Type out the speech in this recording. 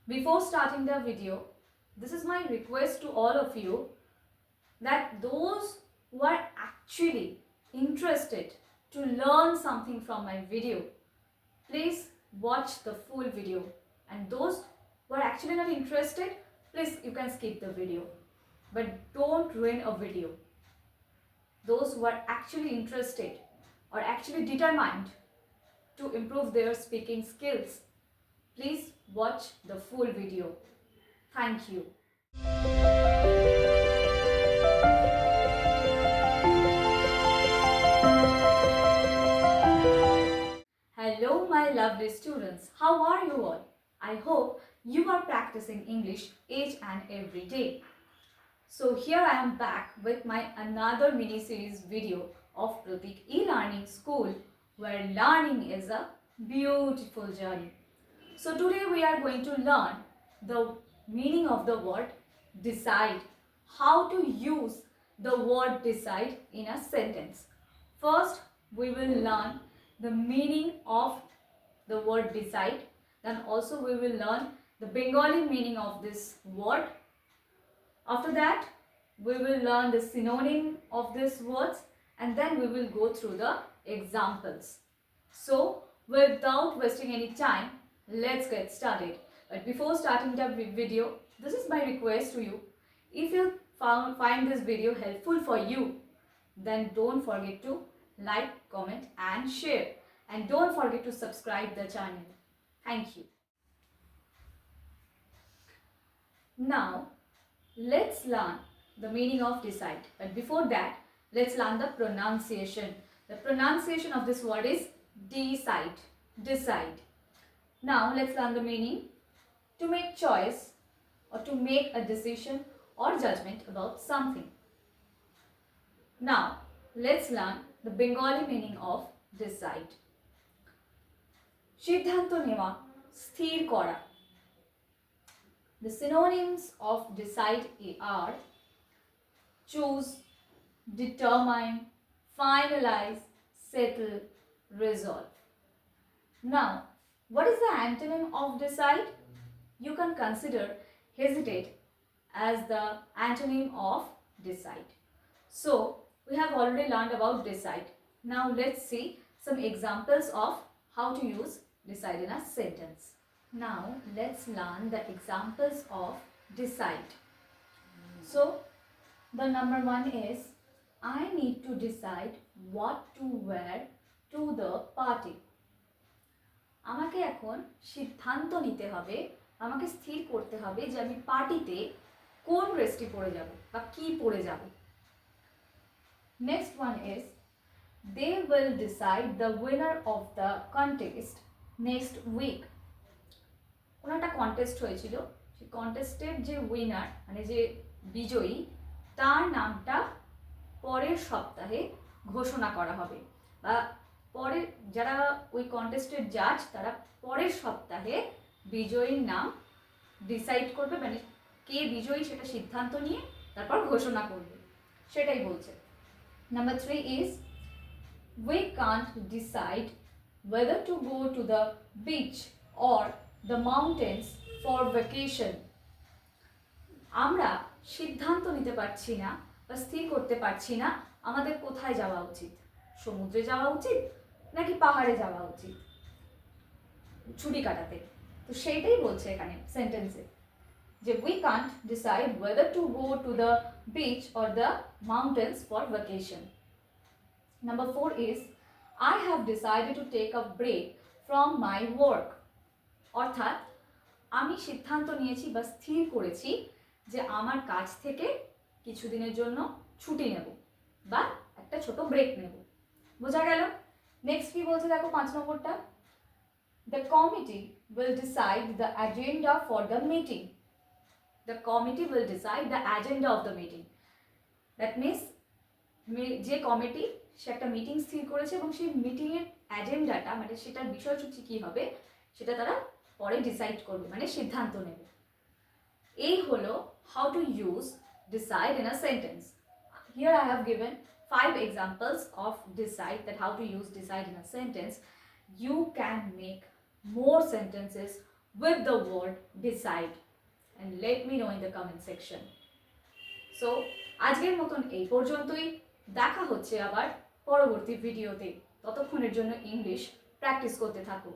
Before starting the video, this is my request to all of you that those who are actually interested to learn something from my video, please watch the full video, and those who are actually not interested, please you can skip the video, but don't ruin a video. Those who are actually interested or actually determined to improve their speaking skills, please watch the full video. Thank you. Hello my lovely students, how are you all? I hope you are practicing English each and every day. So here I am back with my another mini series video of Pratik e-learning school, where learning is a beautiful journey. So today we are going to learn the meaning of the word decide, how to use the word decide in a sentence. First we will learn the meaning of the word decide, then also we will learn the Bengali meaning of this word. After that we will learn the synonym of these words, and then we will go through the examples. So without wasting any time, let's get started. But before starting the video, this is my request to you. If you find this video helpful for you, then don't forget to like, comment and share, and don't forget to subscribe the channel. Thank you. Now let's learn the meaning of decide, but before that let's learn the pronunciation. The pronunciation of this word is decide, decide. Now let's learn the meaning. To make choice or to make a decision or judgment about something. Now let's learn the Bengali meaning of decide. সিদ্ধান্ত নেওয়া, স্থির করা. The synonyms of decide are choose, determine, finalize, settle, resolve. Now, what is the antonym of decide? You can consider hesitate as the antonym of decide. So, we have already learned about decide. Now, let's see some examples of how to use decide in a sentence. Now, let's learn the examples of decide. So, the number one is, I need to decide what to wear to the party. আমাকে এখন সিদ্ধান্ত নিতে হবে, আমাকে স্থির করতে হবে যে আমি পার্টিতে কোন ড্রেসটি পরে যাব বা কি পরে যাব। Next one is, they will decide the winner of the contest next week. কোনো একটা কন্টেস্ট হয়েছিল, সেই কন্টেস্টের যে উইনার মানে যে বিজয়ী, তার নামটা পরের সপ্তাহে ঘোষণা করা হবে, বা পরে যারা ওই কন্টেস্টের জাজ তারা পরের সপ্তাহে বিজয়ীর নাম ডিসাইড করবে, মানে কে বিজয়ী সেটা সিদ্ধান্ত নিয়ে তারপর ঘোষণা করবে, সেটাই বলছে। Number 3 is, we can't decide whether to go to the beach or the mountains for vacation. আমরা সিদ্ধান্ত নিতে পারছি না বা স্থির করতে পারছি না আমাদের কোথায় যাওয়া উচিত, সমুদ্রে যাওয়া উচিত নাকি পাহাড়ে যাওয়া উচিত ছুটি কাটাতে। তো সেইটাই বলছে এখানে সেন্টেন্সে, যে we can't decide whether to go to the beach or the mountains for vacation. Number 4 is, I have decided to take a break from my work. অর্থাৎ আমি সিদ্ধান্ত নিয়েছি বা স্থির করেছি যে আমার কাজ থেকে কিছুদিনের জন্য ছুটি নেব বা একটা ছোট ব্রেক নেব। বোঝা গেল? নেক্সট কি বলছে দেখো 5 নম্বরটা, the committee will decide the agenda for the meeting. The committee will decide the agenda of the meeting. That means যে কমিটি সে একটা মিটিং স্থির করেছে এবং সেই মিটিংয়ের এজেন্ডাটা মানে সেটার বিষয়সূচি কী হবে সেটা তারা পরে ডিসাইড করবে, মানে সিদ্ধান্ত নেবে। এই হলো how to use decide in a sentence. Here I have given 5 examples of decide, that how to use decide in a sentence. You can make more sentences with the word decide and let me know in the comment section. So আজকের মতন এই পর্যন্তই, দেখা হচ্ছে আবার পরবর্তী ভিডিওতে। ততক্ষণের জন্য ইংলিশ প্র্যাকটিস করতে থাকো।